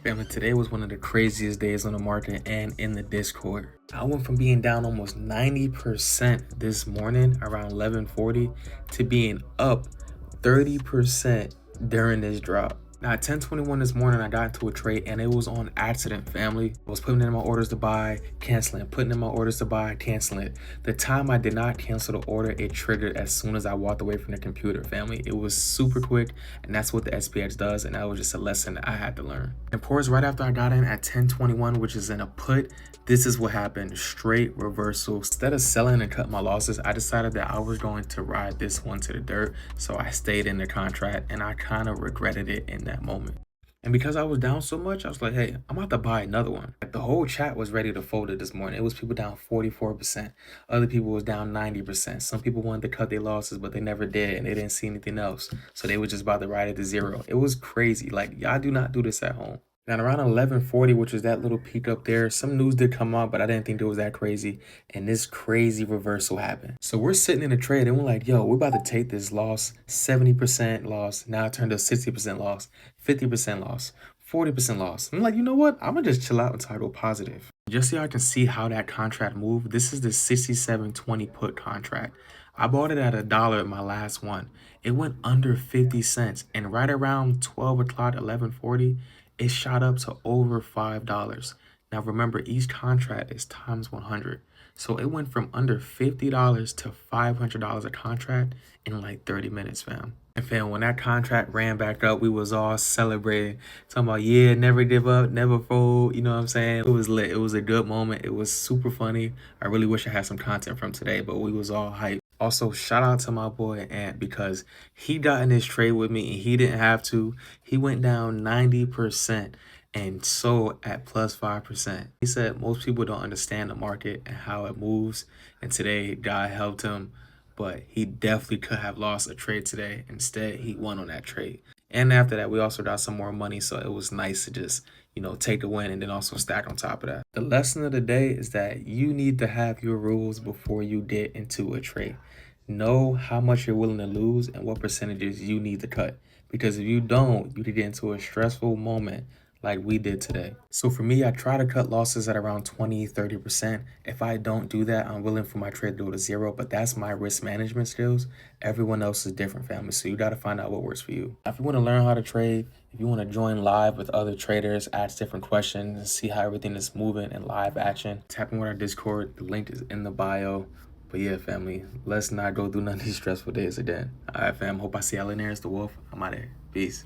Family, today was one of the craziest days on the market and in the Discord. I went from being down almost 90% this morning around 11:40 to being up 30% during this drop. Now at 10:21 this morning, I got into a trade and it was on accident, family. I was putting in my orders to buy, canceling, putting in my orders to buy, canceling. The time I did not cancel the order, it triggered as soon as I walked away from the computer, family. It was super quick, and that's what the SPX does, and that was just a lesson that I had to learn. And pours right after I got in at 10:21, which is in a put. This is what happened, straight reversal. Instead of selling and cut my losses, I decided that I was going to ride this one to the dirt. So I stayed in the contract and I kind of regretted it in that moment. And because I was down so much, I was like, hey, I'm about to buy another one. Like the whole chat was ready to fold it this morning. It was people down 44%. Other people was down 90%. Some people wanted to cut their losses, but they never did and they didn't see anything else. So they were just about to ride it to zero. It was crazy. Like, y'all do not do this at home. And around 11:40, which was that little peak up there, some news did come out, but I didn't think it was that crazy. And this crazy reversal happened. So we're sitting in a trade and we're like, yo, we're about to take this loss, 70% loss. Now it turned to 60% loss, 50% loss, 40% loss. I'm like, you know what? I'm gonna just chill out until I go positive. Just so y'all can see how that contract moved, this is the 6720 put contract. I bought it at $1 at my last one. It went under 50 cents. And right around 12 o'clock, 11:40, it shot up to over $5. Now remember, each contract is times 100. So it went from under $50 to $500 a contract in like 30 minutes, fam. And fam, when that contract ran back up, we was all celebrating, talking about, yeah, never give up, never fold. You know what I'm saying? It was lit. It was a good moment. It was super funny. I really wish I had some content from today, but we was all hyped. Also, shout out to my boy Ant because he got in this trade with me and he didn't have to. He went down 90% and sold at plus 5%. He said most people don't understand the market and how it moves. And today, God helped him, but he definitely could have lost a trade today. Instead, he won on that trade. And after that, we also got some more money. So it was nice to just, take the win and then also stack on top of that. The lesson of the day is that you need to have your rules before you get into a trade. Know how much you're willing to lose and what percentages you need to cut. Because if you don't, you could get into a stressful moment like we did today. So for me, I try to cut losses at around 20-30%. If I don't do that, I'm willing for my trade to go to zero, but that's my risk management skills. Everyone else is different, family. So you got to find out what works for you. Now, if you want to learn how to trade, if you want to join live with other traders, ask different questions, and see how everything is moving in live action, tap in with our Discord. The link is in the bio. But yeah, family, let's not go through none of these stressful days again. All right, fam. Hope I see y'all in there. It's the Wolf. I'm out of here. Peace.